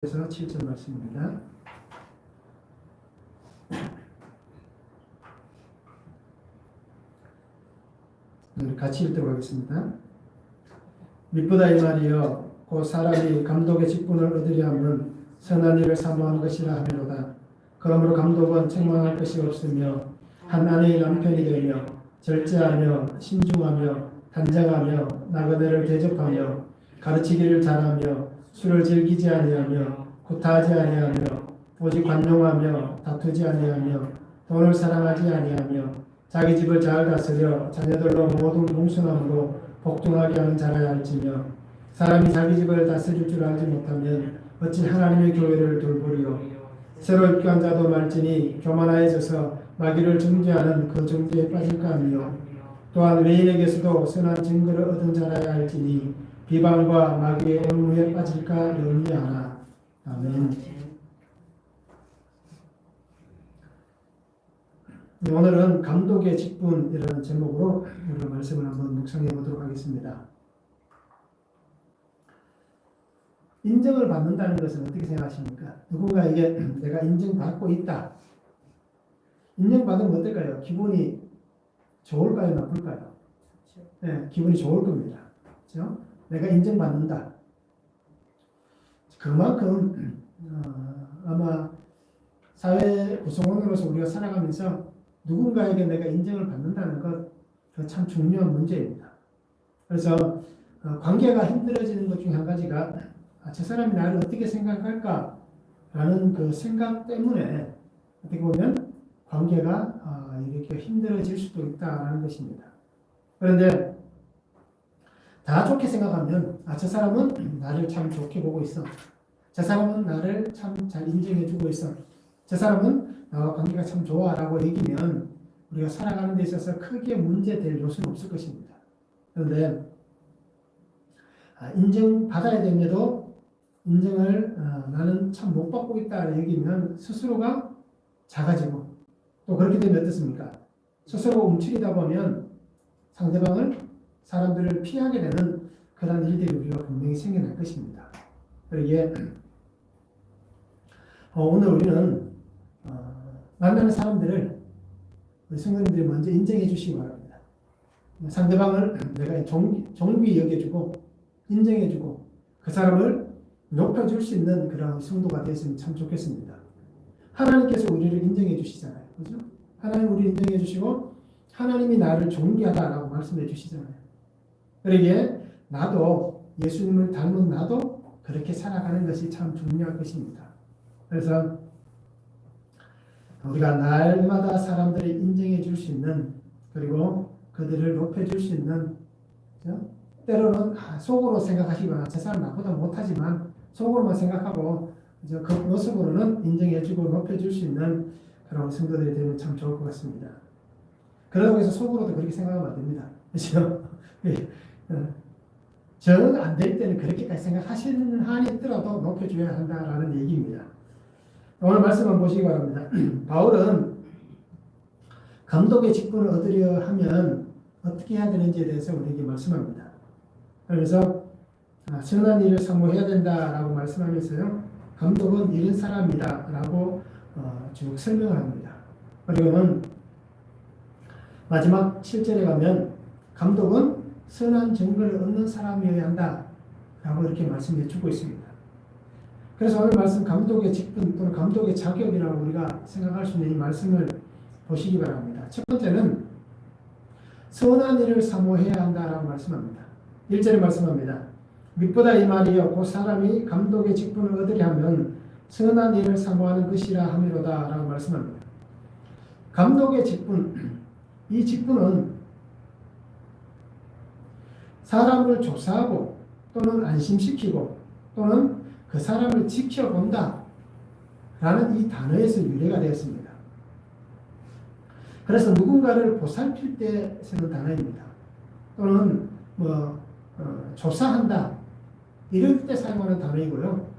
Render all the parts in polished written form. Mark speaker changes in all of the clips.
Speaker 1: 그래서 7절 말씀입니다. 같이 읽도록 하겠습니다. 미쁘다 이 말이여 곧 사람이 감독의 직분을 얻으려 하면 선한 일을 사모하는 것이라 하미로다. 그러므로 감독은 책망할 것이 없으며 한 아내의 남편이 되며 절제하며 신중하며 단정하며 나그네를 대접하며 가르치기를 잘하며 술을 즐기지 아니하며 구타하지 아니하며 오직 관용하며 다투지 아니하며 돈을 사랑하지 아니하며 자기 집을 잘 다스려 자녀들로 모든 공손함으로 복종하게 하는 자라야 할지며 사람이 자기 집을 다스릴 줄 알지 못하면 어찌 하나님의 교회를 돌보리요. 새로 입교한 자도 말지니 교만하여져서 마귀를 정죄하는 그 정죄에 빠질까 하며 또한 외인에게서도 선한 증거를 얻은 자라야 할지니 비방과 마귀의 올무에 빠질까 염려하라. 아멘. 오늘은 감독의 직분이라는 제목으로 우리가 말씀을 한번 묵상해 보도록 하겠습니다. 인정을 받는다는 것은 어떻게 생각하십니까? 누군가에게 내가 인정받고 있다. 인정받으면 어떨까요? 기분이 좋을까요? 나쁠까요? 네, 기분이 좋을 겁니다. 그렇죠? 내가 인정받는다. 그만큼 아마 사회 구성원으로서 우리가 살아가면서 누군가에게 내가 인정을 받는다는 것 참 중요한 문제입니다. 그래서 관계가 힘들어지는 것 중에 한 가지가 저 사람이 나를 어떻게 생각할까라는 그 생각 때문에 어떻게 보면 관계가 이렇게 힘들어질 수도 있다는 것입니다. 그런데 다 좋게 생각하면 저 사람은 나를 참 좋게 보고 있어. 저 사람은 나를 참 잘 인정해주고 있어. 저 사람은 나와 관계가 참 좋아 라고 얘기면 우리가 살아가는 데 있어서 크게 문제될 요소는 없을 것입니다. 그런데 인정받아야 됨에도 인정을 나는 참 못 받고 있다 얘기면 스스로가 작아지고 또 그렇게 되면 어떻습니까? 스스로 움츠리다 보면 상대방을 사람들을 피하게 되는 그런 일들이 우리가 분명히 생겨날 것입니다. 그러기에 오늘 우리는 만나는 사람들을 우리 성도님들이 먼저 인정해 주시기 바랍니다. 상대방을 내가 존귀히 여겨주고 인정해주고 그 사람을 높여줄 수 있는 그런 성도가 되었으면 참 좋겠습니다. 하나님께서 우리를 인정해 주시잖아요. 그죠? 하나님 우리를 인정해 주시고 하나님이 나를 존귀하다라고 말씀해 주시잖아요. 그러기에 나도 예수님을 닮은 나도 그렇게 살아가는 것이 참 중요할 것입니다. 그래서 우리가 날마다 사람들이 인정해 줄 수 있는 그리고 그들을 높여줄 수 있는 그렇죠? 때로는 속으로 생각하시거나 저 사람 나보다 못하지만 속으로만 생각하고 그 모습으로는 인정해주고 높여줄 수 있는 그런 성도들이 되면 참 좋을 것 같습니다. 그러고 해서 속으로도 그렇게 생각하면 안 됩니다. 그렇죠? 저는 안 될 때는 그렇게까지 생각하시는 한이 있더라도 높여줘야 한다라는 얘기입니다. 오늘 말씀 한번 보시기 바랍니다. 바울은 감독의 직분을 얻으려 하면 어떻게 해야 되는지에 대해서 우리에게 말씀합니다. 그래서 선한 일을 사모해야 된다라고 말씀하면서요. 감독은 이런 사람이다 라고 쭉 설명을 합니다. 그리고는 마지막 7절에 가면 감독은 선한 증거를 얻는 사람이어야 한다 라고 이렇게 말씀해 주고 있습니다. 그래서 오늘 말씀 감독의 직분 또는 감독의 자격이라고 우리가 생각할 수 있는 이 말씀을 보시기 바랍니다. 첫 번째는 선한 일을 사모해야 한다라고 말씀합니다. 1절에 말씀합니다. 미쁘다 이 말이여 곧 사람이 감독의 직분을 얻으려 하면 선한 일을 사모하는 것이라 하미로다 라고 말씀합니다. 감독의 직분, 이 직분은 사람을 조사하고 또는 안심시키고 또는 그 사람을 지켜본다 라는 이 단어에서 유래가 되었습니다. 그래서 누군가를 보살필 때 쓰는 단어입니다. 또는 조사한다 이럴 때 사용하는 단어이고요.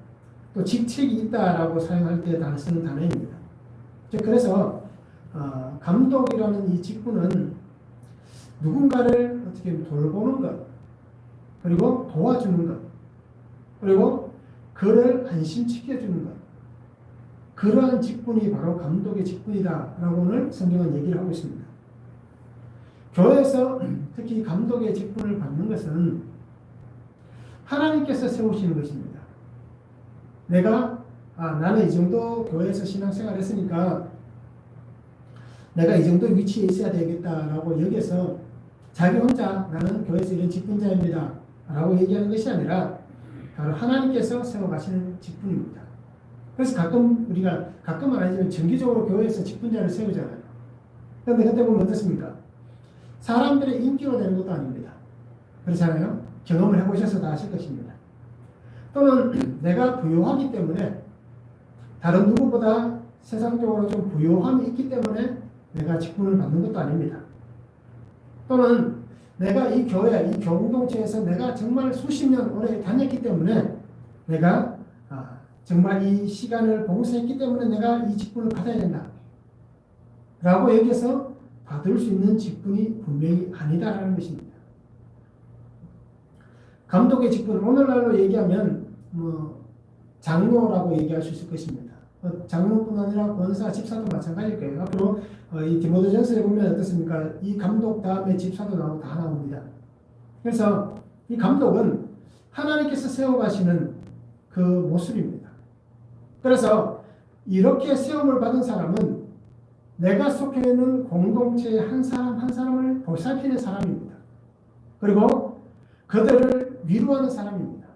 Speaker 1: 또 직책이 있다라고 사용할 때 쓰는 단어입니다. 그래서 감독이라는 이 직분은 누군가를 어떻게 돌보는 것 그리고 도와주는 것 그리고 그를 안심시켜주는 것. 그러한 직분이 바로 감독의 직분이다라고 오늘 성경은 얘기를 하고 있습니다. 교회에서 특히 감독의 직분을 받는 것은 하나님께서 세우시는 것입니다. 나는 이 정도 교회에서 신앙생활 했으니까 내가 이 정도 위치에 있어야 되겠다라고 여기서 자기 혼자 나는 교회에서 이런 직분자입니다 라고 얘기하는 것이 아니라 바로 하나님께서 세워가시는 직분입니다. 그래서 가끔은 아니지만 정기적으로 교회에서 직분자를 세우잖아요. 그런데 그때 보면 어떻습니까? 사람들의 인기로 되는 것도 아닙니다. 그렇잖아요? 경험을 해보셔서 다 아실 것입니다. 또는 내가 부유하기 때문에 다른 누구보다 세상적으로 좀 부유함이 있기 때문에 내가 직분을 받는 것도 아닙니다. 또는 내가 이 교회, 이 공동체에서 내가 정말 수십 년 오래 다녔기 때문에 내가 정말 이 시간을 봉사했기 때문에 내가 이 직분을 받아야 된다 라고 여기서 받을 수 있는 직분이 분명히 아니다라는 것입니다. 감독의 직분, 오늘날로 얘기하면 장로라고 얘기할 수 있을 것입니다. 장로뿐 아니라 권사, 집사도 마찬가지일 거예요. 앞으로 이 디모데전서에 보면 어떻습니까? 이 감독 다음에 집사도 나오고 다 나옵니다. 그래서 이 감독은 하나님께서 세워가시는 그 모습입니다. 그래서 이렇게 세움을 받은 사람은 내가 속해 있는 공동체의 한 사람 한 사람을 보살피는 사람입니다. 그리고 그들을 위로하는 사람입니다.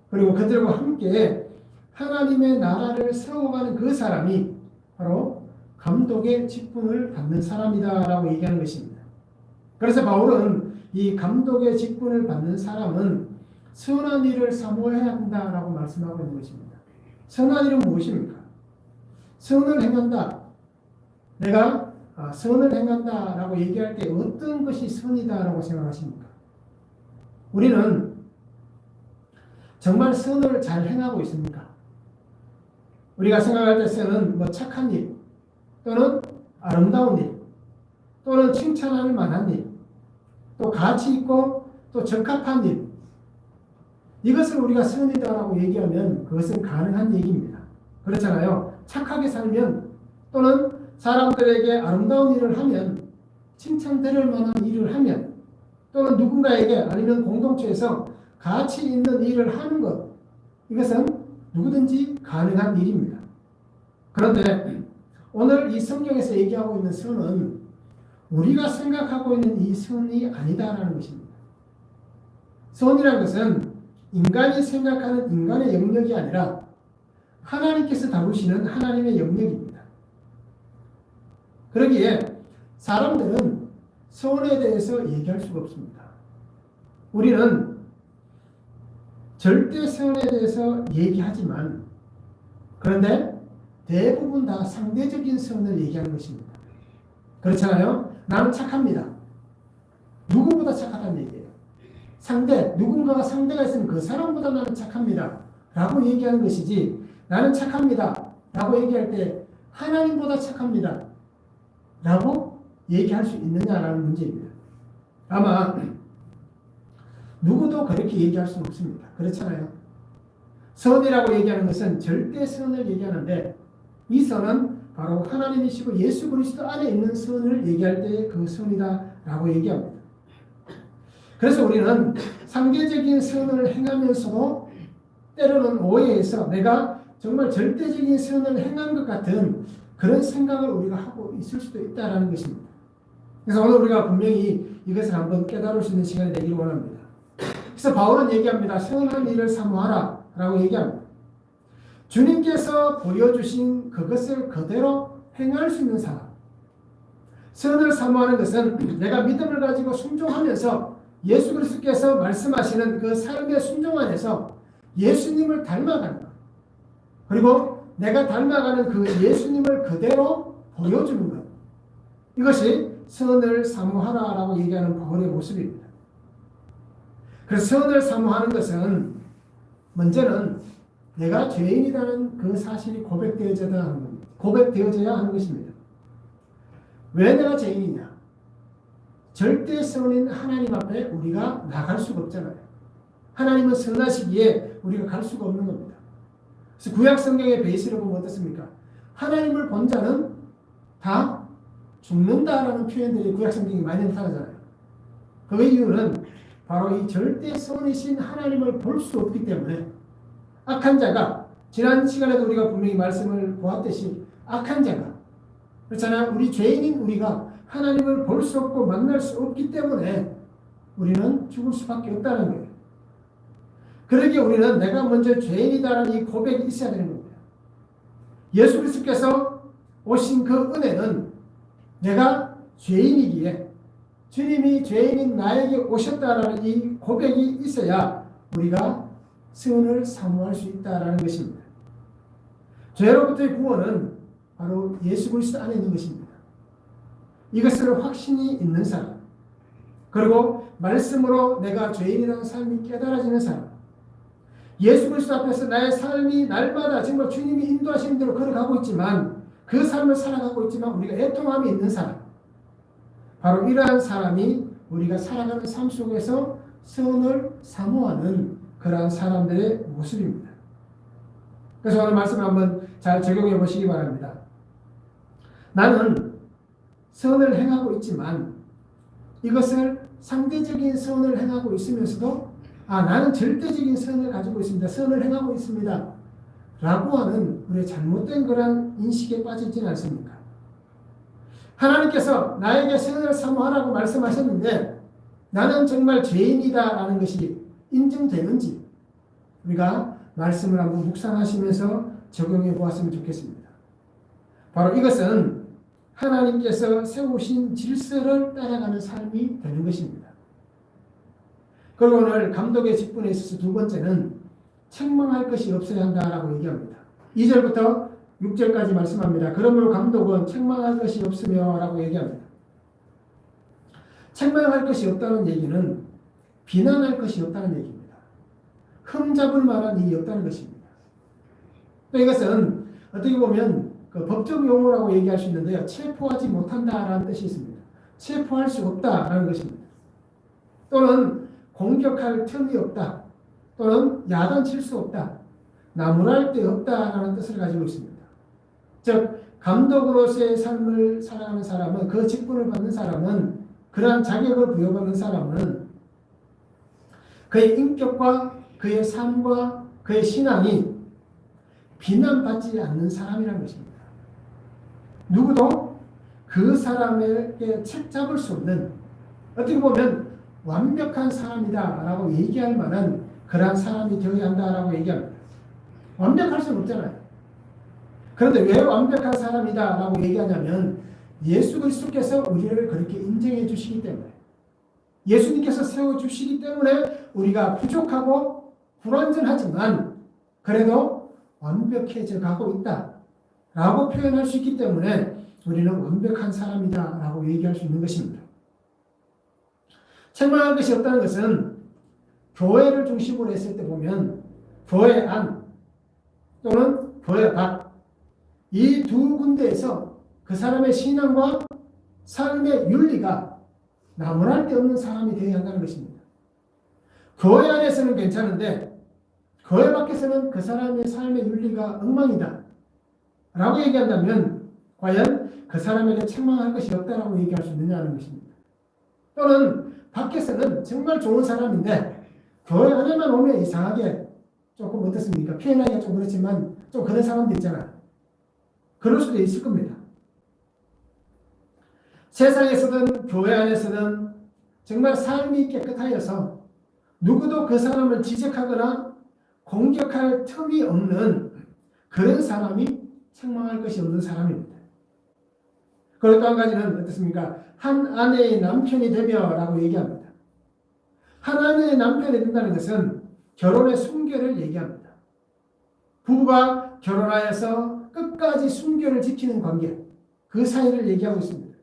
Speaker 1: 그리고 그들과 함께 하나님의 나라를 세워가는 그 사람이 바로 감독의 직분을 받는 사람이다라고 얘기하는 것입니다. 그래서 바울은 이 감독의 직분을 받는 사람은 선한 일을 사모해야 한다라고 말씀하고 있는 것입니다. 선한 일은 무엇입니까? 선을 행한다. 내가 선을 행한다라고 얘기할 때 어떤 것이 선이다라고 생각하십니까? 우리는 정말 선을 잘 행하고 있습니까? 우리가 생각할 때 선은 착한 일, 또는 아름다운 일, 또는 칭찬할 만한 일, 또 가치 있고 또 적합한 일, 이것을 우리가 선이다라고 얘기하면 그것은 가능한 얘기입니다. 그렇잖아요. 착하게 살면 또는 사람들에게 아름다운 일을 하면, 칭찬받을 만한 일을 하면, 또는 누군가에게 아니면 공동체에서 가치 있는 일을 하는 것, 이것은 누구든지 가능한 일입니다. 그런데 오늘 이 성경에서 얘기하고 있는 선은 우리가 생각하고 있는 이 선이 아니다라는 것입니다. 선이라는 것은 인간이 생각하는 인간의 영역이 아니라 하나님께서 다루시는 하나님의 영역입니다. 그러기에 사람들은 선에 대해서 얘기할 수가 없습니다. 우리는 절대 선에 대해서 얘기하지만 그런데 대부분 다 상대적인 선을 얘기하는 것입니다. 그렇잖아요? 나는 착합니다. 누구보다 착하다는 얘기예요. 누군가가 상대가 있으면 그 사람보다 나는 착합니다 라고 얘기하는 것이지, 나는 착합니다 라고 얘기할 때 하나님보다 착합니다 라고 얘기할 수 있느냐라는 문제입니다. 아마 누구도 그렇게 얘기할 수는 없습니다. 그렇잖아요. 선이라고 얘기하는 것은 절대 선을 얘기하는데, 이 선은 바로 하나님이시고 예수 그리스도 안에 있는 선을 얘기할 때 그 선이다라고 얘기합니다. 그래서 우리는 상대적인 선을 행하면서도 때로는 오해해서 내가 정말 절대적인 선을 행한 것 같은 그런 생각을 우리가 하고 있을 수도 있다는 것입니다. 그래서 오늘 우리가 분명히 이것을 한번 깨달을 수 있는 시간이 되기를 원합니다. 그래서 바울은 얘기합니다. 선한 일을 사모하라 라고 얘기합니다. 주님께서 보여주신 그것을 그대로 행할 수 있는 사람. 선을 사모하는 것은 내가 믿음을 가지고 순종하면서 예수 그리스도께서 말씀하시는 그 삶의 순종 안에서 예수님을 닮아가는 것. 그리고 내가 닮아가는 그 예수님을 그대로 보여주는 것. 이것이 선을 사모하라라고 얘기하는 바울의 모습입니다. 그래서 선을 사모하는 것은 먼저는 내가 죄인이라는 그 사실이 고백되어져야 하는 것입니다. 왜 내가 죄인이냐? 절대 선인 하나님 앞에 우리가 나갈 수가 없잖아요. 하나님은 선하시기에 우리가 갈 수가 없는 겁니다. 그래서 구약 성경의 베이스를 보면 어떻습니까? 하나님을 본 자는 다 죽는다라는 표현들이 구약 성경에 많이 나타나잖아요. 그 이유는 바로 이 절대 선이신 하나님을 볼 수 없기 때문에 악한 자가, 지난 시간에도 우리가 분명히 말씀을 보았듯이 악한 자가, 그렇잖아요. 우리 죄인인 우리가 하나님을 볼 수 없고 만날 수 없기 때문에 우리는 죽을 수밖에 없다는 거예요. 그러기에 우리는 내가 먼저 죄인이다라는 이 고백이 있어야 되는 겁니다. 예수 그리스도께서 오신 그 은혜는 내가 죄인이기에 주님이 죄인인 나에게 오셨다라는 이 고백이 있어야 우리가 선을 사모할 수 있다라는 것입니다. 죄로부터의 구원은 바로 예수 그리스도 안에 있는 것입니다. 이것을 확신이 있는 사람, 그리고 말씀으로 내가 죄인이라는 삶이 깨달아지는 사람, 예수 그리스도 앞에서 나의 삶이 날마다 정말 주님이 인도하시는 대로 걸어가고 있지만 그 삶을 살아가고 있지만 우리가 애통함이 있는 사람, 바로 이러한 사람이 우리가 살아가는 삶 속에서 선을 사모하는 그러한 사람들의 모습입니다. 그래서 오늘 말씀을 한번 잘 적용해 보시기 바랍니다. 나는 선을 행하고 있지만 이것을 상대적인 선을 행하고 있으면서도 나는 절대적인 선을 가지고 있습니다. 선을 행하고 있습니다. 라고 하는 우리의 잘못된 그런 인식에 빠지지는 않습니까? 하나님께서 나에게 선을 사모하라고 말씀하셨는데 나는 정말 죄인이다 라는 것이 인정되는지 우리가 말씀을 한번 묵상하시면서 적용해 보았으면 좋겠습니다. 바로 이것은 하나님께서 세우신 질서를 따라가는 삶이 되는 것입니다. 그리고 오늘 감독의 직분에 있어서 두 번째는 책망할 것이 없어야 한다라고 얘기합니다. 2절부터 6절까지 말씀합니다. 그러므로 감독은 책망할 것이 없으며 라고 얘기합니다. 책망할 것이 없다는 얘기는 비난할 것이 없다는 얘기입니다. 흠잡을 만한 일이 없다는 것입니다. 또 이것은 어떻게 보면 그 법적 용어라고 얘기할 수 있는데요. 체포하지 못한다라는 뜻이 있습니다. 체포할 수 없다라는 것입니다. 또는 공격할 틈이 없다. 또는 야단칠 수 없다. 나무랄 데 없다라는 뜻을 가지고 있습니다. 즉 감독으로서의 삶을 살아가는 사람은, 그 직분을 받는 사람은, 그러한 자격을 부여받는 사람은 그의 인격과 그의 삶과 그의 신앙이 비난받지 않는 사람이라는 것입니다. 누구도 그 사람에게 책 잡을 수 없는, 어떻게 보면 완벽한 사람이다 라고 얘기할 만한 그러한 사람이 되어야 한다라고 얘기합니다. 완벽할 수는 없잖아요. 그런데 왜 완벽한 사람이다 라고 얘기하냐면 예수 그리스도께서 우리를 그렇게 인정해 주시기 때문에, 예수님께서 세워주시기 때문에 우리가 부족하고 불완전하지만 그래도 완벽해져 가고 있다 라고 표현할 수 있기 때문에 우리는 완벽한 사람이다 라고 얘기할 수 있는 것입니다. 책망할 것이 없다는 것은 교회를 중심으로 했을 때 보면 교회 안 또는 교회 밖, 이 두 군데에서 그 사람의 신앙과 삶의 윤리가 나무랄 데 없는 사람이 되어야 한다는 것입니다. 교회 안에서는 괜찮은데 교회 밖에서는 그 사람의 삶의 윤리가 엉망이다 라고 얘기한다면 과연 그 사람에게 책망할 것이 없다라고 얘기할 수 있느냐는 것입니다. 또는 밖에서는 정말 좋은 사람인데 교회 안에만 오면 이상하게 조금 어떻습니까? 표현하기가 좀 그렇지만 좀 그런 사람도 있잖아요. 그럴 수도 있을 겁니다. 세상에서든 교회 안에서든 정말 삶이 깨끗하여서 누구도 그 사람을 지적하거나 공격할 틈이 없는 그런 사람이 책망할 것이 없는 사람입니다. 그리고 또 한 가지는 어떻습니까? 한 아내의 남편이 되며 라고 얘기합니다. 한 아내의 남편이 된다는 것은 결혼의 순결을 얘기합니다. 부부가 결혼하여서 끝까지 순결을 지키는 관계, 그 사이를 얘기하고 있습니다.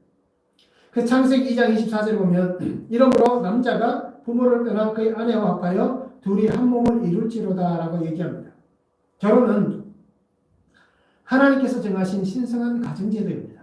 Speaker 1: 그 창세기 2장 24절에 보면 이러므로 남자가 부모를 떠나 그의 아내와 합하여 둘이 한 몸을 이룰지로다 라고 얘기합니다. 결혼은 하나님께서 정하신 신성한 가정제도입니다.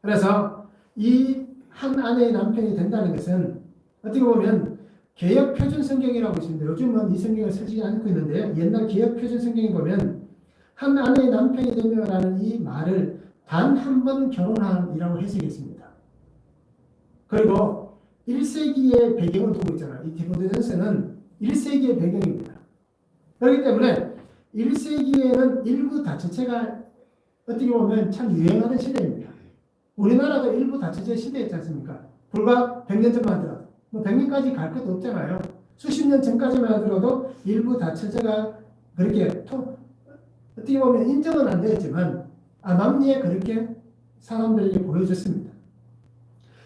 Speaker 1: 그래서 이 한 아내의 남편이 된다는 것은 어떻게 보면 개역 표준 성경이라고 있습니다. 요즘은 이 성경을 쓰지 않고 있는데요. 옛날 개역 표준 성경에 보면 한 아내의 남편이 되며라는 이 말을 단 한 번 결혼한이라고 해석했습니다. 그리고 1세기의 배경을 두고 있잖아요. 이 디모데전서는 1세기의 배경입니다. 그렇기 때문에 1세기에는 일부 다처제가 어떻게 보면 참 유행하는 시대입니다. 우리나라도 일부 다처제 시대였지 않습니까? 불과 100년 전만 하더라도 뭐 100년까지 갈 것도 없잖아요. 수십 년 전까지만 하더라도 일부 다처제가 그렇게 어떻게 보면 인정은 안 되었지만 암암리에 그렇게 사람들에게 보여졌습니다.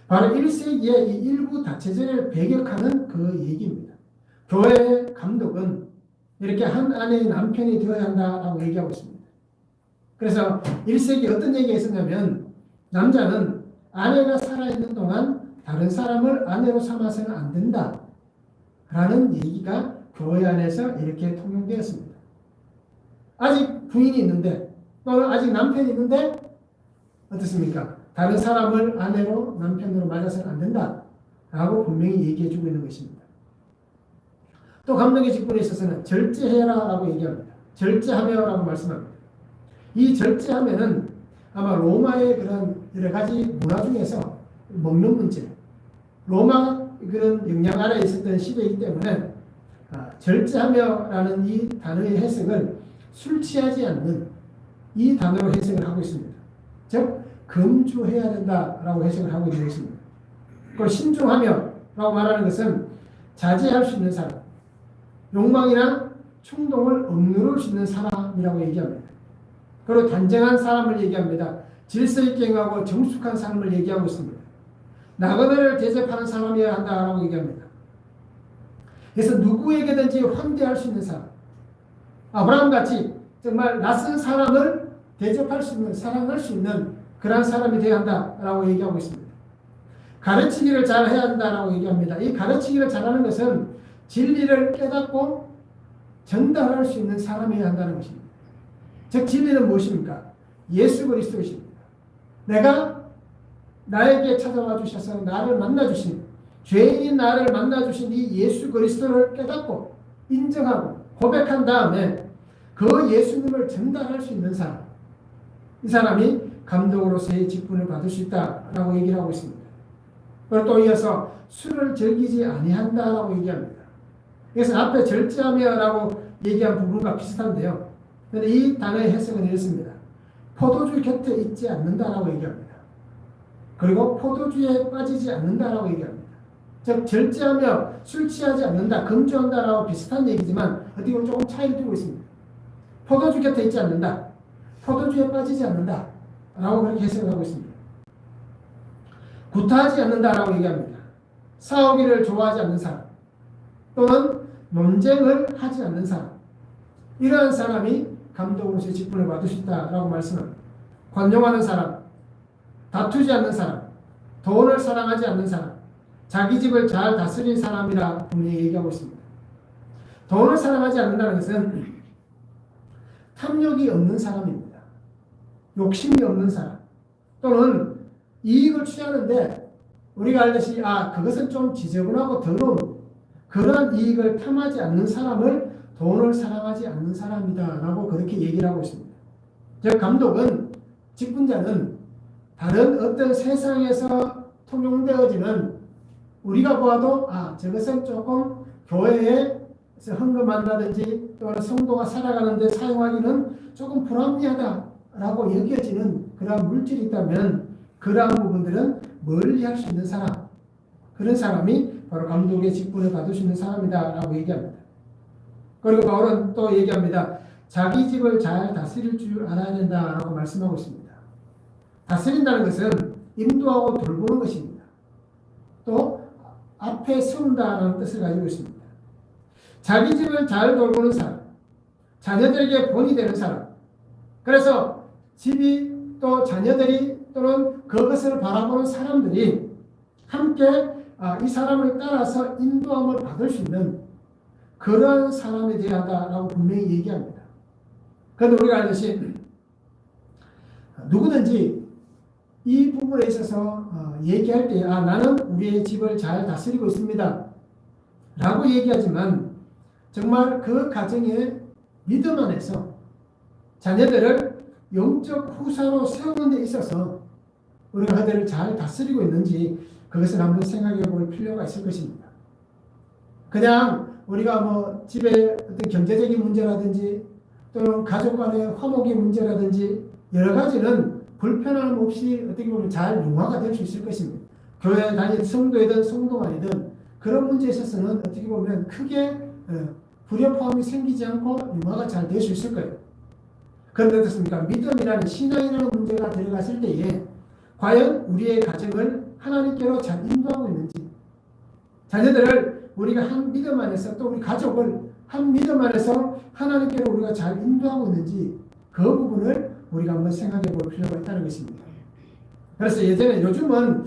Speaker 1: 바로 1세기에 이 일부 다처제를 배격하는 그 얘기입니다. 교회의 감독은 이렇게 한 아내의 남편이 되어야 한다라고 얘기하고 있습니다. 그래서 1세기 어떤 얘기가 있었냐면 남자는 아내가 살아있는 동안 다른 사람을 아내로 삼아서는 안 된다 라는 얘기가 교회 안에서 이렇게 통용되었습니다. 아직 부인이 있는데 또는 아직 남편이 있는데 어떻습니까? 다른 사람을 아내로 남편으로 맞아서는 안 된다 라고 분명히 얘기해 주고 있는 것입니다. 또 감독의 직분에 있어서는 절제해라 라고 얘기합니다. 절제하며 라고 말씀합니다. 이 절제하면은 아마 로마의 그런 여러 가지 문화 중에서 먹는 문제, 로마 그런 영향 아래에 있었던 시대이기 때문에 절제하며 라는 이 단어의 해석을 술 취하지 않는 이 단어로 해석을 하고 있습니다. 즉 금주해야 된다라고 해석을 하고 있는 것입니다. 그리고 신중하며 라고 말하는 것은 자제할 수 있는 사람, 욕망이나 충동을 억누를 수 있는 사람이라고 얘기합니다. 그리고 단정한 사람을 얘기합니다. 질서 있게 행하고 정숙한 사람을 얘기하고 있습니다. 나그네를 대접하는 사람이어야 한다라고 얘기합니다. 그래서 누구에게든지 환대할 수 있는 사람, 아브라함같이 정말 낯선 사람을 대접할 수 있는, 사랑할 수 있는 그러한 사람이 되어야 한다라고 얘기하고 있습니다. 가르치기를 잘 해야 한다라고 얘기합니다. 이 가르치기를 잘하는 것은 진리를 깨닫고 전달할 수 있는 사람이어야 한다는 것입니다. 즉 진리는 무엇입니까? 예수 그리스도이십니다. 내가 나에게 찾아와 주셔서 나를 만나주신, 죄인인 나를 만나주신 이 예수 그리스도를 깨닫고 인정하고 고백한 다음에 그 예수님을 전달할 수 있는 사람, 이 사람이 감독으로서의 직분을 받을 수 있다라고 얘기를 하고 있습니다. 그리고 또 이어서 술을 즐기지 아니한다라고 얘기합니다. 그래서 앞에 절제하며라고 얘기한 부분과 비슷한데요. 그런데 이 단어의 해석은 이렇습니다. 포도주 곁에 있지 않는다라고 얘기합니다. 그리고 포도주에 빠지지 않는다라고 얘기합니다. 즉 절제하며 술 취하지 않는다, 금주한다라고 비슷한 얘기지만 어떻게 보면 조금 차이를 두고 있습니다. 포도주 곁에 있지 않는다, 포도주에 빠지지 않는다 라고 그렇게 해석을 하고 있습니다. 구타하지 않는다라고 얘기합니다. 싸우기를 좋아하지 않는 사람 또는 논쟁을 하지 않는 사람, 이러한 사람이 감독으로서의 직분을 받을 수 있다라고 말씀합니다. 관용하는 사람, 다투지 않는 사람, 돈을 사랑하지 않는 사람, 자기 집을 잘 다스린 사람이라 분명히 얘기하고 있습니다. 돈을 사랑하지 않는다는 것은 탐욕이 없는 사람입니다. 욕심이 없는 사람 또는 이익을 취하는데 우리가 알듯이 그것은 좀 지저분하고 더러운 그러한 이익을 탐하지 않는 사람을 돈을 사랑하지 않는 사람이다 라고 그렇게 얘기를 하고 있습니다. 즉 감독은, 직분자는 다른 어떤 세상에서 통용되어지는 우리가 보아도 저것은 조금 교회에서 헌금한다든지 또는 성도가 살아가는 데 사용하기는 조금 불합리하다라고 여겨지는 그러한 물질이 있다면 그러한 부분들은 멀리할 수 있는 사람, 그런 사람이 바로 감독의 직분을 받을 수 있는 사람이다라고 얘기합니다. 그리고 바울은 또 얘기합니다. 자기 집을 잘 다스릴 줄 알아야 된다라고 말씀하고 있습니다. 다스린다는 것은 인도하고 돌보는 것입니다. 또 앞에 세운다라는 뜻을 가지고 있습니다. 자기 집을 잘 돌보는 사람, 자녀들에게 본이 되는 사람, 그래서 집이 또 자녀들이 또는 그것을 바라보는 사람들이 함께 이 사람을 따라서 인도함을 받을 수 있는 그런 사람이 되어야 한다라고 분명히 얘기합니다. 그런데 우리가 알듯이 누구든지 이 부분에 있어서 얘기할 때 나는 우리의 집을 잘 다스리고 있습니다 라고 얘기하지만 정말 그 가정의 믿음 안에서 자녀들을 영적 후사로 세우는 데 있어서 우리가 그들을 잘 다스리고 있는지 그것을 한번 생각해 볼 필요가 있을 것입니다. 그냥 우리가 뭐 집에 어떤 경제적인 문제라든지 또는 가족 간의 화목의 문제라든지 여러 가지는 불편함 없이 어떻게 보면 잘 융화가 될 수 있을 것입니다. 교회 다니는 성도이든 성도가 아니든 그런 문제에 있어서는 어떻게 보면 크게 불협화음이 생기지 않고 융화가 잘 될 수 있을 거예요. 그런데 어떻습니까? 믿음이라는 신앙이라는 문제가 들어갔을 때에 과연 우리의 가정을 하나님께로 잘 인도하고 있는지, 자녀들을 우리가 한 믿음 안에서 또 우리 가족을 한 믿음 안에서 하나님께로 우리가 잘 인도하고 있는지 그 부분을 우리가 한번 생각해 볼 필요가 있다는 것입니다. 그래서 요즘은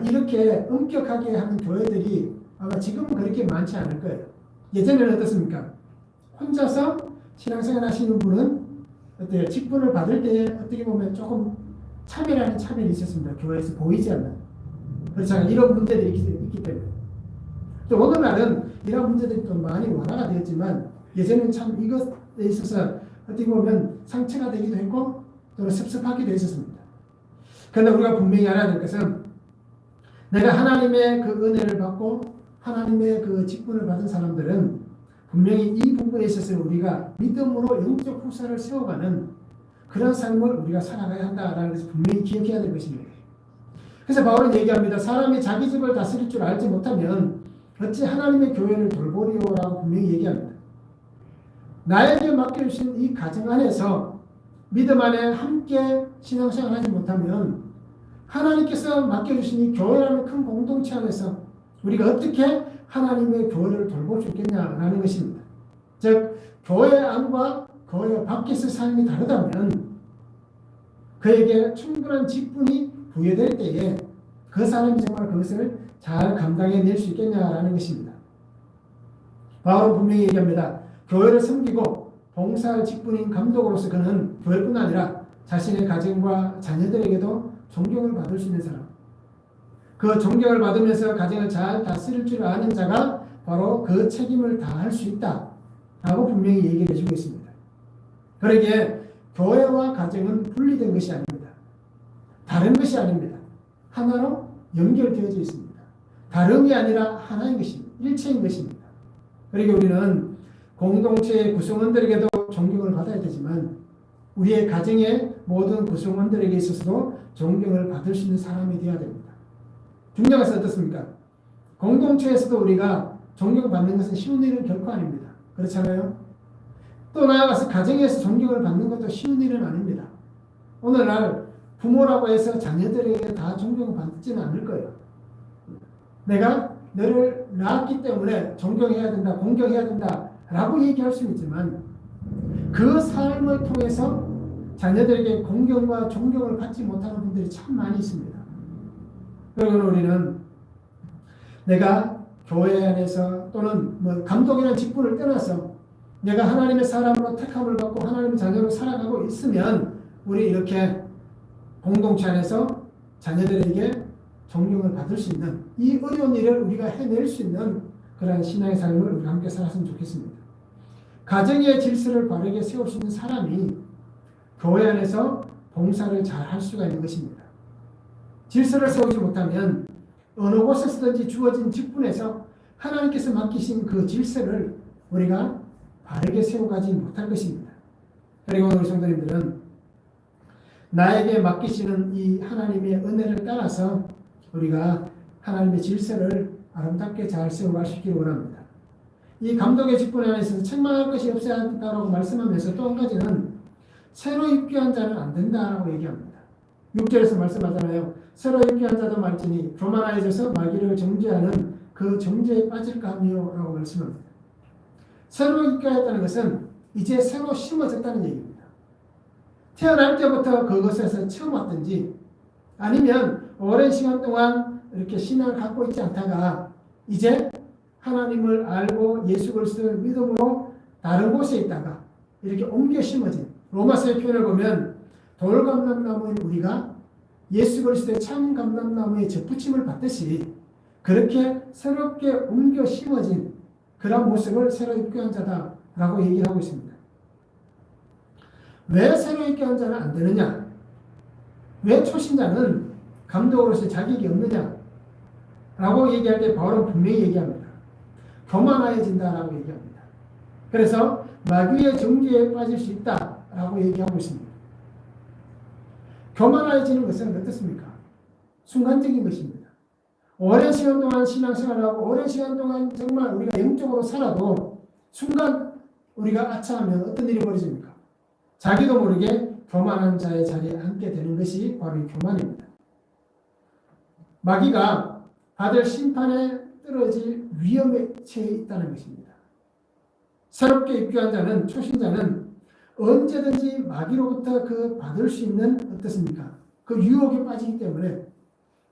Speaker 1: 이렇게 엄격하게 하는 교회들이 아마 지금은 그렇게 많지 않을 거예요. 예전에는 어떻습니까? 혼자서 신앙생활 하시는 분은 어때요? 직분을 받을 때 어떻게 보면 조금 차별하는 차별이 있었습니다. 교회에서 보이지 않는. 그렇잖아요. 이런 문제들이 있기 때문에. 또 오늘날은 이런 문제들이 좀 많이 완화가 되었지만 예전에는 참 이것에 있어서 어떻게 보면 상처가 되기도 했고 또는 섭섭하기도 했었습니다. 그런데 우리가 분명히 알아야 될 것은 내가 하나님의 그 은혜를 받고 하나님의 그 직분을 받은 사람들은 분명히 이 부분에 있어서 우리가 믿음으로 영적 후사를 세워가는 그런 삶을 우리가 살아가야 한다라는 것을 분명히 기억해야 될 것입니다. 그래서 바울은 얘기합니다. 사람이 자기 집을 다스릴 줄 알지 못하면 어찌 하나님의 교회를 돌보리요라고 분명히 얘기합니다. 나에게 맡겨주신 이 가정 안에서 믿음 안에 함께 신앙생활 하지 못하면 하나님께서 맡겨주신 이 교회라는 큰 공동체 안에서 우리가 어떻게 하나님의 교회를 돌볼 수 있겠냐라는 것입니다. 즉 교회 안과 교회 밖에서 삶이 다르다면 그에게 충분한 직분이 부여될 때에 그 사람이 정말 그것을 잘 감당해낼 수 있겠냐라는 것입니다. 바울은 분명히 얘기합니다. 교회를 섬기고 봉사할 직분인 감독으로서 그는 교회뿐 아니라 자신의 가정과 자녀들에게도 존경을 받을 수 있는 사람, 그 존경을 받으면서 가정을 잘 다스릴 줄 아는 자가 바로 그 책임을 다할 수 있다라고 분명히 얘기를 해주고 있습니다. 그러기에 교회와 가정은 분리된 것이 아닙니다. 다른 것이 아닙니다. 하나로 연결되어져 있습니다. 다름이 아니라 하나인 것입니다. 일체인 것입니다. 그러기에 우리는 공동체의 구성원들에게도 존경을 받아야 되지만 우리의 가정의 모든 구성원들에게 있어서도 존경을 받을 수 있는 사람이 되어야 됩니다. 중요한 것은 어떻습니까? 공동체에서도 우리가 존경받는 것은 쉬운 일은 결코 아닙니다. 그렇잖아요? 또 나아가서 가정에서 존경을 받는 것도 쉬운 일은 아닙니다. 오늘날 부모라고 해서 자녀들에게 다 존경을 받지는 않을 거예요. 내가 너를 낳았기 때문에 존경해야 된다, 공경해야 된다 라고 얘기할 수는 있지만 그 삶을 통해서 자녀들에게 공경과 존경을 받지 못하는 분들이 참 많이 있습니다. 그리고 우리는 내가 교회 안에서 또는 뭐 감독이라는 직분을 떠나서 내가 하나님의 사람으로 택함을 받고 하나님의 자녀로 살아가고 있으면 우리 이렇게 공동체 안에서 자녀들에게 존경을 받을 수 있는 이 어려운 일을 우리가 해낼 수 있는 그러한 신앙의 삶을 우리가 함께 살았으면 좋겠습니다. 가정의 질서를 바르게 세울 수 있는 사람이 교회 안에서 봉사를 잘 할 수가 있는 것입니다. 질서를 세우지 못하면 어느 곳에서든지 주어진 직분에서 하나님께서 맡기신 그 질서를 우리가 바르게 세워가지 못할 것입니다. 그리고 우리 성도님들은 나에게 맡기시는 이 하나님의 은혜를 따라서 우리가 하나님의 질서를 아름답게 잘 세워갈 수 있기를 원합니다. 이 감독의 직분 안에 있어서 책망할 것이 없어야 한다고 말씀하면서 또 한 가지는 새로 입교한 자는 안 된다라고 얘기합니다. 6절에서 말씀하잖아요. 새로 입교한 자도 말지니 교만하여져서 마귀를 정죄하는 그 정죄에 빠질까 하며 라고 말씀합니다. 새로 입교했다는 것은 이제 새로 심어졌다는 얘기입니다. 태어날 때부터 그것에서 처음 왔든지 아니면 오랜 시간 동안 이렇게 신앙을 갖고 있지 않다가 이제 하나님을 알고 예수 그리스도를 믿음으로 다른 곳에 있다가 이렇게 옮겨 심어진 로마서의 표현을 보면 돌감람나무인 우리가 예수 그리스도의 참 감람나무에 접붙임을 받듯이 그렇게 새롭게 옮겨 심어진 그런 모습을 새로 입교한 자다라고 얘기를 하고 있습니다. 왜 새로 입교한 자는 안 되느냐? 왜 초신자는 감독으로서 자격이 없느냐? 라고 얘기할 때 바울은 분명히 얘기합니다. 교만하여진다라고 얘기합니다. 그래서 마귀의 정죄에 빠질 수 있다라고 얘기하고 있습니다. 교만해지는 것은 어떻습니까? 순간적인 것입니다. 오랜 시간 동안 신앙생활을 하고 오랜 시간 동안 정말 우리가 영적으로 살아도 순간 우리가 아차하면 어떤 일이 벌어집니까? 자기도 모르게 교만한 자의 자리에 앉게 되는 것이 바로 이 교만입니다. 마귀가 받을 심판에 떨어질 위험에 처해 있다는 것입니다. 새롭게 입교한 자는, 초신자는 언제든지 마귀로부터 그 받을 수 있는 어떻습니까? 그 유혹에 빠지기 때문에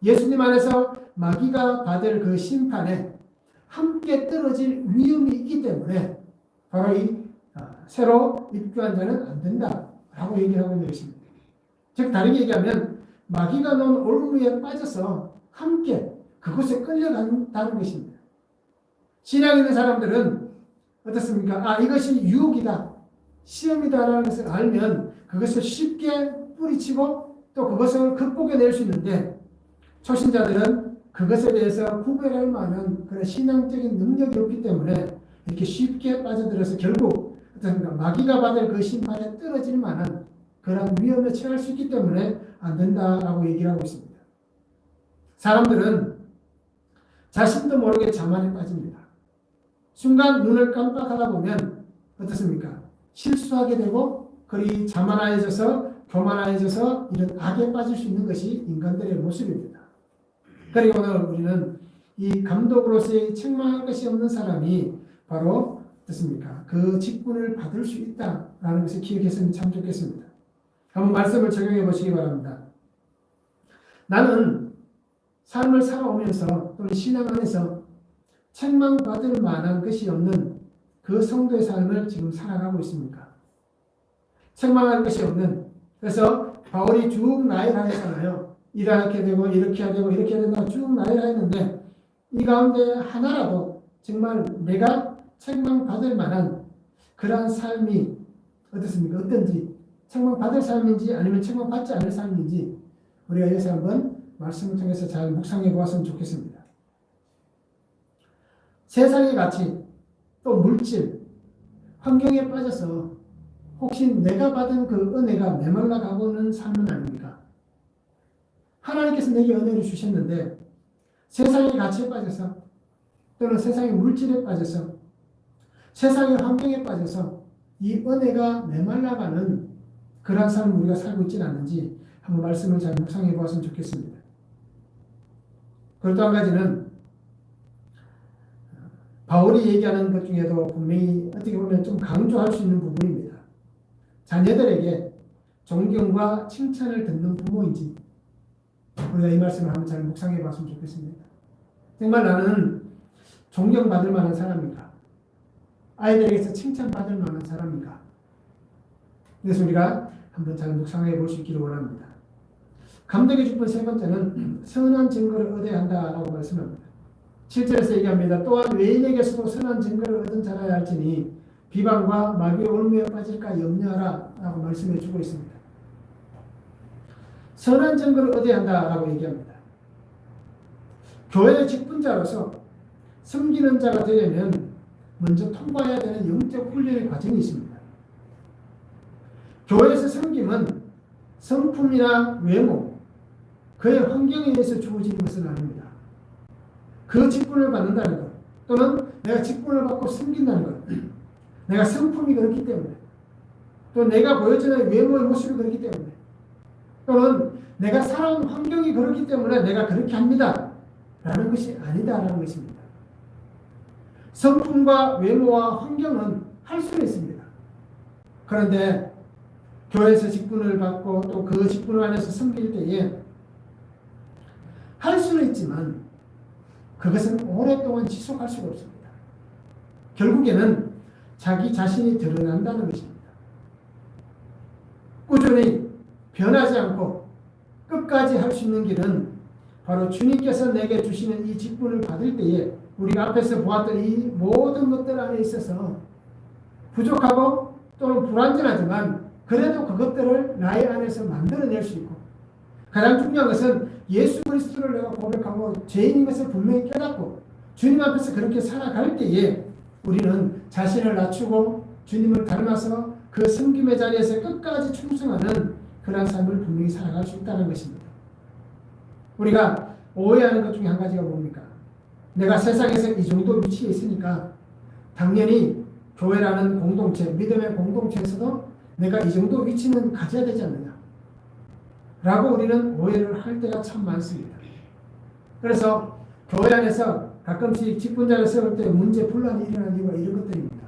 Speaker 1: 예수님 안에서 마귀가 받을 그 심판에 함께 떨어질 위험이 있기 때문에 바로 이 새로 입교한 자는 안 된다라고 얘기를 하고 있는 것입니다. 즉 다르게 얘기하면 마귀가 놓은 올무에 빠져서 함께 그곳에 끌려간다는 것입니다. 신앙 있는 사람들은 어떻습니까? 이것이 유혹이다, 시험이다라는 것을 알면 그것을 쉽게 뿌리치고 또 그것을 극복해낼 수 있는데 초신자들은 그것에 대해서 구별할 만한 그런 신앙적인 능력이 없기 때문에 이렇게 쉽게 빠져들어서 결국 어떻습니까? 마귀가 받을 그 심판에 떨어질 만한 그런 위험에 처할 수 있기 때문에 안 된다라고 얘기를 하고 있습니다. 사람들은 자신도 모르게 자만에 빠집니다. 순간 눈을 깜빡하다 보면 어떻습니까? 실수하게 되고 그리 자만하여져서 교만하여져서 이런 악에 빠질 수 있는 것이 인간들의 모습입니다. 그리고 오늘 우리는 이 감독으로서의 책망할 것이 없는 사람이 바로 어떻습니까? 그 직분을 받을 수 있다라는 것을 기억했으면 참 좋겠습니다. 한번 말씀을 적용해 보시기 바랍니다. 나는 삶을 살아오면서 또는 신앙 안에서 책망받을 만한 것이 없는 그 성도의 삶을 지금 살아가고 있습니까? 책망할 것이 없는, 그래서 바울이 쭉 나열하였잖아요. 이렇게 되고 이렇게 해야 되고 이렇게 해야 된다 쭉 나열하였는데 이 가운데 하나라도 정말 내가 책망받을 만한 그러한 삶이 어떻습니까? 어떤지, 책망받을 삶인지 아니면 책망받지 않을 삶인지 우리가 여기서 한번 말씀을 통해서 잘 묵상해 보았으면 좋겠습니다. 세상의 가치, 또 물질, 환경에 빠져서 혹시 내가 받은 그 은혜가 메말라 가고는 삶은 아닙니까? 하나님께서 내게 은혜를 주셨는데 세상의 가치에 빠져서 또는 세상의 물질에 빠져서 세상의 환경에 빠져서 이 은혜가 메말라가는 그러한 삶을 우리가 살고 있지는 않는지 한번 말씀을 잘 묵상해 보았으면 좋겠습니다. 그리고 또 한 가지는 바울이 얘기하는 것 중에도 분명히 어떻게 보면 좀 강조할 수 있는 부분입니다. 자녀들에게 존경과 칭찬을 듣는 부모인지 우리가 이 말씀을 한번 잘 묵상해 봤으면 좋겠습니다. 정말 나는 존경받을 만한 사람인가? 아이들에게서 칭찬받을 만한 사람인가? 그래서 우리가 한번 잘 묵상해 볼 수 있기를 원합니다. 감독의 직분 세 번째는 선한 증거를 얻어야 한다라고 말씀합니다. 7절에서 얘기합니다. 또한 외인에게서도 선한 증거를 얻은 자라야 할지니 비방과 마귀의 올무에 빠질까 염려하라 라고 말씀해 주고 있습니다. 선한 증거를 얻어야 한다라고 얘기합니다. 교회의 직분자로서 섬기는 자가 되려면 먼저 통과해야 되는 영적 훈련의 과정이 있습니다. 교회에서 섬김은 성품이나 외모, 그의 환경에 의해서 주어지는 것은 아닙니다. 그 직분을 받는다는 것, 또는 내가 직분을 받고 섬긴다는 것, 내가 성품이 그렇기 때문에, 또 내가 보여주는 외모의 모습이 그렇기 때문에, 또는 내가 살아온 환경이 그렇기 때문에 내가 그렇게 합니다 라는 것이 아니다라는 것입니다. 성품과 외모와 환경은 할 수는 있습니다. 그런데 교회에서 직분을 받고 또 그 직분 안에서 섬길 때에 할 수는 있지만 그것은 오랫동안 지속할 수가 없습니다. 결국에는 자기 자신이 드러난다는 것입니다. 꾸준히 변하지 않고 끝까지 할 수 있는 길은 바로 주님께서 내게 주시는 이 직분을 받을 때에 우리가 앞에서 보았던 이 모든 것들 안에 있어서 부족하고 또는 불완전하지만 그래도 그것들을 나의 안에서 만들어낼 수 있고, 가장 중요한 것은 예수 그리스도를 내가 고백하고 죄인인 것을 분명히 깨닫고 주님 앞에서 그렇게 살아갈 때에 우리는 자신을 낮추고 주님을 닮아서 그 섬김의 자리에서 끝까지 충성하는 그런 삶을 분명히 살아갈 수 있다는 것입니다. 우리가 오해하는 것 중에 한 가지가 뭡니까? 내가 세상에서 이 정도 위치에 있으니까 당연히 교회라는 공동체, 믿음의 공동체에서도 내가 이 정도 위치는 가져야 되지 않느냐 라고 우리는 오해를 할 때가 참 많습니다. 그래서 교회 안에서 가끔씩 직분자를 세울 때 문제, 분란이 일어나는 이유가 이런 것들입니다.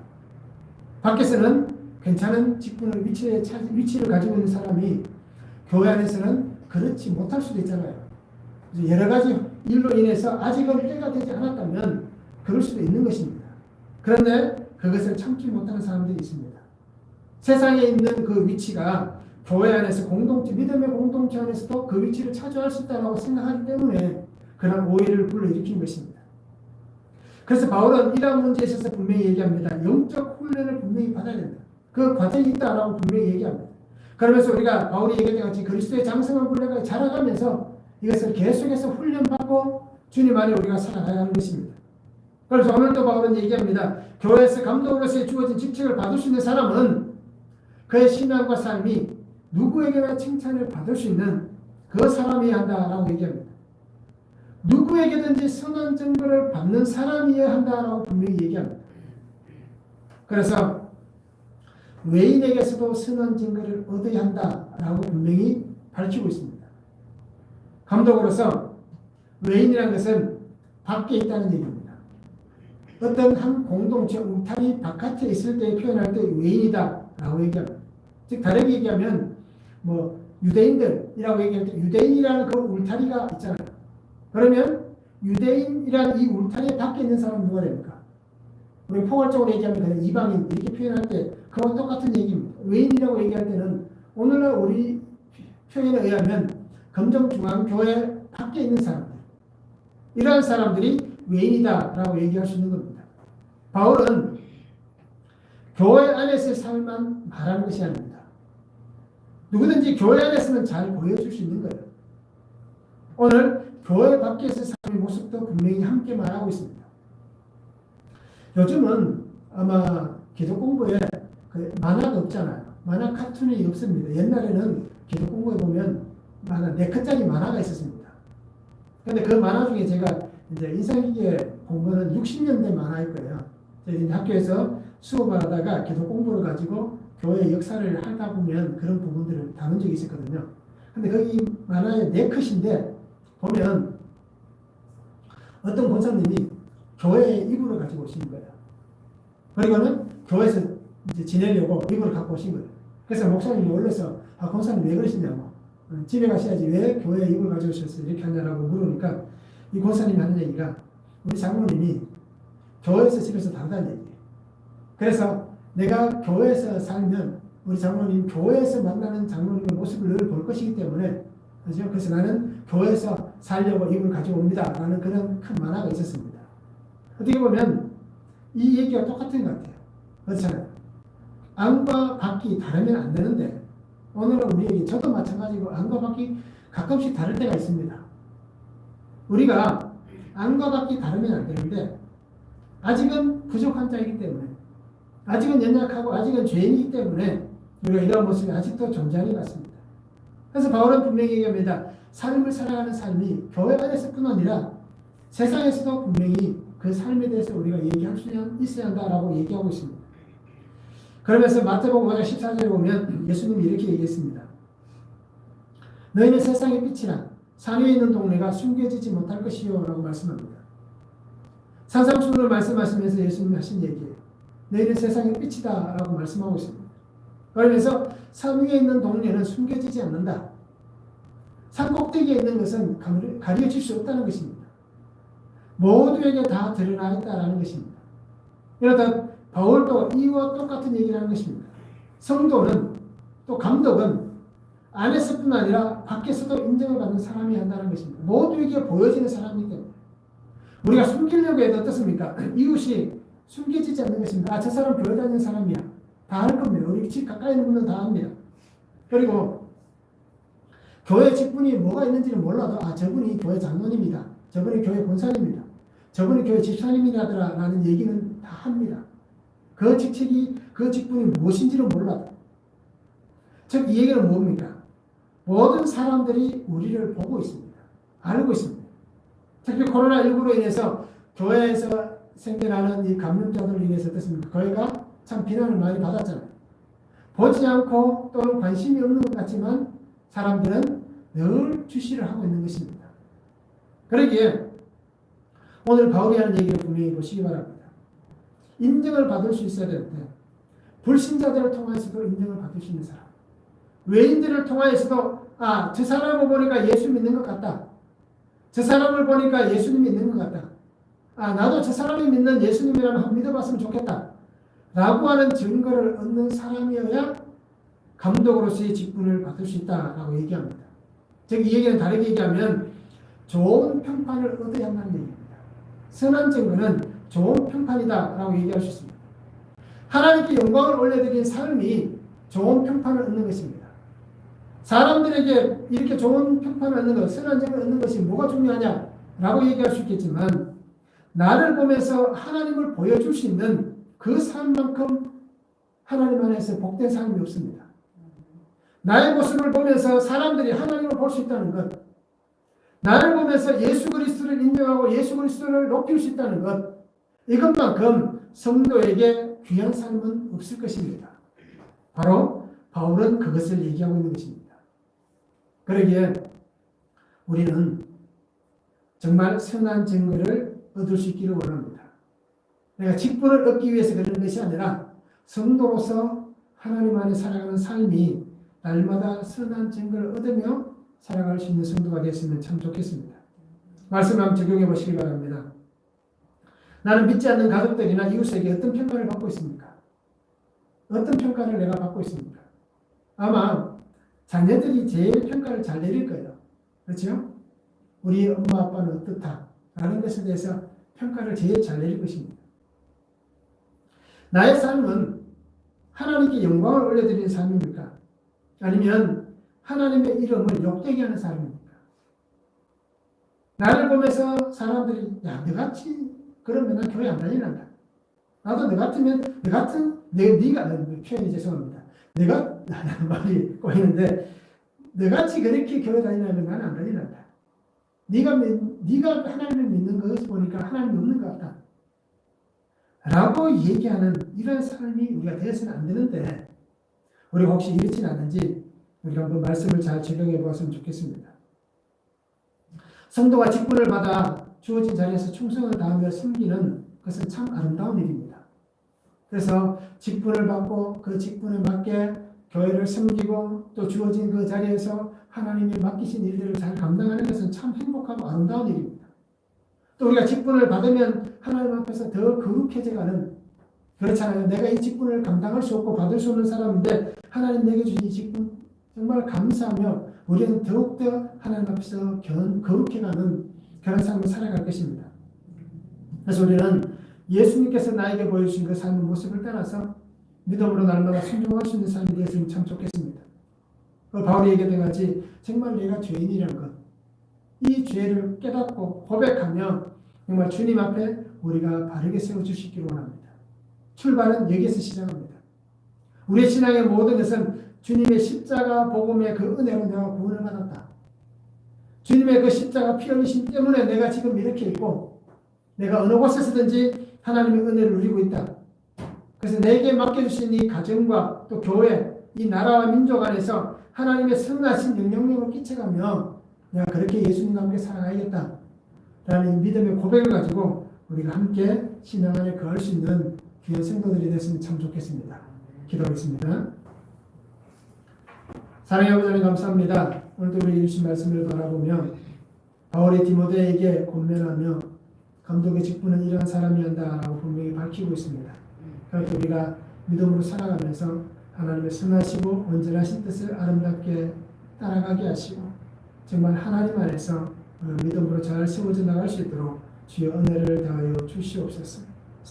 Speaker 1: 밖에서는 괜찮은 직분을 위치를 가지고 있는 사람이 교회 안에서는 그렇지 못할 수도 있잖아요. 여러 가지 일로 인해서 아직은 때가 되지 않았다면 그럴 수도 있는 것입니다. 그런데 그것을 참지 못하는 사람들이 있습니다. 세상에 있는 그 위치가 교회 안에서 공동체, 믿음의 공동체 안에서도 그 위치를 차지할 수 있다고 생각하기 때문에 그런 오해를 불러일으킨 것입니다. 그래서 바울은 이러한 문제에 있어서 분명히 얘기합니다. 영적 훈련을 분명히 받아야 된다. 그 과정이 있다라고 분명히 얘기합니다. 그러면서 우리가 바울이 얘기한 같이 그리스도의 장성한 분량을 자라가면서 이것을 계속해서 훈련받고 주님 안에 우리가 살아가야 하는 것입니다. 그래서 오늘도 바울은 얘기합니다. 교회에서 감독으로서 주어진 직책을 받을 수 있는 사람은 그의 신앙과 삶이 누구에게나 칭찬을 받을 수 있는 그 사람이어야 한다라고 얘기합니다. 누구에게든지 선한 증거를 받는 사람이어야 한다라고 분명히 얘기합니다. 그래서 외인에게서도 선한 증거를 얻어야 한다라고 분명히 밝히고 있습니다. 감독으로서 외인이라는 것은 밖에 있다는 얘기입니다. 어떤 한 공동체 울타리 바깥에 있을 때 표현할 때 외인이다라고 얘기합니다. 즉 다르게 얘기하면 유대인들이라고 얘기할 때 유대인이라는 그 울타리가 있잖아요. 그러면 유대인이라는 이 울타리 밖에 있는 사람은 누가 됩니까? 우리 포괄적으로 얘기하면 그냥 이방인 이렇게 표현할 때 그와 똑같은 얘기입니다. 외인이라고 얘기할 때는 오늘날 우리 표현에 의하면 금정중앙교회 밖에 있는 사람들, 이러한 사람들이 외인이다라고 얘기할 수 있는 겁니다. 바울은 교회 안에서의 삶만 말하는 것이 아닙니다. 누구든지 교회 안에서는 잘 보여줄 수 있는 거예요. 오늘 교회 밖에서의 삶의 모습도 분명히 함께 말하고 있습니다. 요즘은 아마 기독 공부에 만화가 없잖아요. 만화 카툰이 없습니다. 옛날에는 기독 공부에 보면 만화 4컷짜리 만화가 있었습니다. 그런데 그 만화 중에 제가 이제 인상 깊게 본 거는 60년대 만화일 거예요. 저희 학교에서 수업을 하다가 기독 공부를 가지고 교회 역사를 하다 보면 그런 부분들을 다룬 적이 있었거든요. 근데 거기 만화에 4컷인데 보면 어떤 권사님이 교회에 이불을 가지고 오신 거예요. 그리고는 교회에서 이제 지내려고 이불을 갖고 오신 거예요. 그래서 목사님이 놀라서 권사님 왜 그러시냐고, 집에 가셔야지 왜 교회에 이불 가지고 오셨어요 이렇게 하냐라고 물으니까 이 권사님이 하는 얘기가 우리 장모님이 교회에서 집에서 다르다는 얘기예요. 그래서 내가 교회에서 살면 우리 장모님 교회에서 만나는 장모님의 모습을 늘 볼 것이기 때문에 그래서 나는 교회에서 살려고 이불을 가지고 옵니다 라는 그런 큰 만화가 있었습니다. 어떻게 보면 이 얘기가 똑같은 것 같아요. 그렇잖아요. 안과 밖이 다르면 안 되는데 오늘은 우리에게 저도 마찬가지고 안과 밖이 가끔씩 다를 때가 있습니다. 우리가 안과 밖이 다르면 안 되는데 아직은 부족한 자이기 때문에, 아직은 연약하고 아직은 죄인이기 때문에 우리가 이런 모습이 아직도 존재하는 것 같습니다. 그래서 바울은 분명히 얘기합니다. 삶을 살아가는 삶이 교회 안에서뿐 아니라 세상에서도 분명히 그 삶에 대해서 우리가 얘기할 수 있어야 한다라고 얘기하고 있습니다. 그러면서 마태복음 5장 14절에 보면 예수님이 이렇게 얘기했습니다. 너희는 세상의 빛이라 산 위에 있는 동네가 숨겨지지 못할 것이요 라고 말씀합니다. 산상수훈을 말씀하시면서 예수님이 하신 얘기예요. 너희는 세상의 빛이다 라고 말씀하고 있습니다. 그러면서 산 위에 있는 동네는 숨겨지지 않는다. 산 꼭대기에 있는 것은 가려질 수 없다는 것입니다. 모두에게 다 드러나 있다는 것입니다. 이러다 바울도 이와 똑같은 얘기를 하는 것입니다. 성도는 또 감독은 안에서뿐 아니라 밖에서도 인정을 받는 사람이 한다는 것입니다. 모두에게 보여지는 사람이기 때문에. 우리가 숨기려고 해도 어떻습니까? 이웃이 숨겨지지 않는 것입니다. 아, 저 사람 교회 다니는 사람이야. 다 알 겁니다. 우리 집 가까이 있는 분은 다 압니다. 그리고 교회 직분이 뭐가 있는지는 몰라도 아, 저분이 교회 장로님이다. 저분이 교회 권사님이다. 저분이 교회 집사님이라더라 라는 얘기는 다 합니다. 그 직책이, 그 직분이 무엇인지는 몰라도. 즉, 이 얘기는 뭡니까? 모든 사람들이 우리를 보고 있습니다. 알고 있습니다. 특히 코로나19로 인해서 교회에서 생겨나는 이 감염자들로 인해서 어떻습니까? 교회가 참 비난을 많이 받았잖아요. 보지 않고 또는 관심이 없는 것 같지만 사람들은 늘 주시를 하고 있는 것입니다. 그러기에 오늘 바울이 하는 얘기를 분명히 보시기 바랍니다. 인정을 받을 수 있어야 되는데 불신자들을 통해서도 인정을 받을 수 있는 사람, 외인들을 통해서도 아, 저 사람을 보니까 예수 믿는 것 같다. 저 사람을 보니까 예수님이 있는 것 같다. 아, 나도 저 사람이 믿는 예수님이라면 한번 믿어봤으면 좋겠다. 라고 하는 증거를 얻는 사람이어야 감독으로서의 직분을 받을 수 있다라고 얘기합니다. 즉, 이 얘기는 다르게 얘기하면 좋은 평판을 얻어야 한다는 얘기입니다. 선한 증거는 좋은 평판이다라고 얘기할 수 있습니다. 하나님께 영광을 올려드린 삶이 좋은 평판을 얻는 것입니다. 사람들에게 이렇게 좋은 평판을 얻는 것, 선한 증거를 얻는 것이 뭐가 중요하냐라고 얘기할 수 있겠지만 나를 보면서 하나님을 보여줄 수 있는 그 삶만큼 하나님 안에서 복된 삶이 없습니다. 나의 모습을 보면서 사람들이 하나님을 볼 수 있다는 것, 나를 보면서 예수 그리스도를 인정하고 예수 그리스도를 높일 수 있다는 것, 이것만큼 성도에게 귀한 삶은 없을 것입니다. 바로 바울은 그것을 얘기하고 있는 것입니다. 그러기에 우리는 정말 선한 증거를 얻을 수 있기를 원합니다. 내가 직분을 얻기 위해서 그러는 것이 아니라 성도로서 하나님 안에 살아가는 삶이 날마다 선한 증거를 얻으며 살아갈 수 있는 성도가 되었으면 참 좋겠습니다. 말씀 한번 적용해 보시기 바랍니다. 나는 믿지 않는 가족들이나 이웃에게 어떤 평가를 받고 있습니까? 어떤 평가를 내가 받고 있습니까? 아마 자녀들이 제일 평가를 잘 내릴 거예요. 그렇죠? 우리 엄마 아빠는 어떻다 라는 것에 대해서 평가를 제일 잘 내릴 것입니다. 나의 삶은 하나님께 영광을 올려드리는 삶입니까? 아니면 하나님의 이름을 욕되게 하는 삶입니까? 나를 보면서 사람들이 야, 너같이 그러면 난 교회 안 다니란다. 나도 너 같으면 너 같은 네가 표현이 죄송합니다. 내가 말이 꼬이는데 너같이 그렇게 교회 다니려면 나는 안 다니란다. 네가 하나님을 믿는 것을 보니까 하나님이 없는 것 같다. 라고 얘기하는 이런 삶이 우리가 되어서는 안 되는데 우리가 혹시 이렇지는 않은지 우리가 한번 말씀을 잘 적용해 보았으면 좋겠습니다. 성도가 직분을 받아 주어진 자리에서 충성을 다하며 섬기는 것은 참 아름다운 일입니다. 그래서 직분을 받고 그 직분에 맞게 교회를 섬기고 또 주어진 그 자리에서 하나님이 맡기신 일들을 잘 감당하는 것은 참 행복하고 아름다운 일입니다. 또 우리가 직분을 받으면 하나님 앞에서 더 거룩해져가는, 그렇잖아요. 내가 이 직분을 감당할 수 없고 받을 수 없는 사람인데 하나님 내게 주신 이 직분 정말 감사하며 우리는 더욱더 하나님 앞에서 거룩해가는 그런 삶을 살아갈 것입니다. 그래서 우리는 예수님께서 나에게 보여주신 그 삶의 모습을 따라서 믿음으로 날마다 순종할 수 있는 삶이 되었으면 참 좋겠습니다. 바울이 얘기한 같이 정말 내가 죄인이라는 것, 이 죄를 깨닫고 고백하며 정말 주님 앞에 우리가 바르게 세워주시기를 원합니다. 출발은 여기에서 시작합니다. 우리의 신앙의 모든 것은 주님의 십자가 복음의 그 은혜로 내가 구원을 받았다. 주님의 그 십자가 피 흘리심 때문에 내가 지금 이렇게 있고 내가 어느 곳에서든지 하나님의 은혜를 누리고 있다. 그래서 내게 맡겨주신 이 가정과 또 교회, 이 나라와 민족 안에서 하나님의 선하신 영향력을 끼쳐가며 내가 그렇게 예수님과 함께 살아가야겠다 라는 이 믿음의 고백을 가지고 우리가 함께 신앙 안에 거할 수 있는 귀한 성도들이 됐으면 참 좋겠습니다. 기도하겠습니다. 사랑의 아버지 하나님 감사합니다. 오늘도 우리 주신 말씀을 바라보며 바울이 디모데에게 권면하며 감독의 직분은 이러한 사람이 한다라고 분명히 밝히고 있습니다. 그렇게 우리가 믿음으로 살아가면서 하나님의 선하시고 온전하신 뜻을 아름답게 따라가게 하시고 정말 하나님 안에서 믿음으로 잘 세워져 나갈 수 있도록 주의 은혜를 더하여 주시옵소서.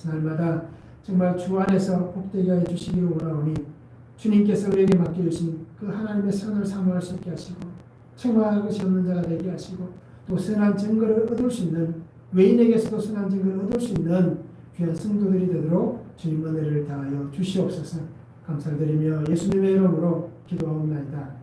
Speaker 1: 날마다 정말 주 안에서 복되게 하여 주시기를 원하오니 주님께서 우리에게 맡겨주신 그 하나님의 선을 사모할 수 있게 하시고 청구할 것이 없는 자가 되게 하시고 또 선한 증거를 얻을 수 있는 외인에게서도 선한 증거를 얻을 수 있는 귀한 성도들이 되도록 주님 은혜를 다하여 주시옵소서. 감사드리며 예수님의 이름으로 기도하옵나이다.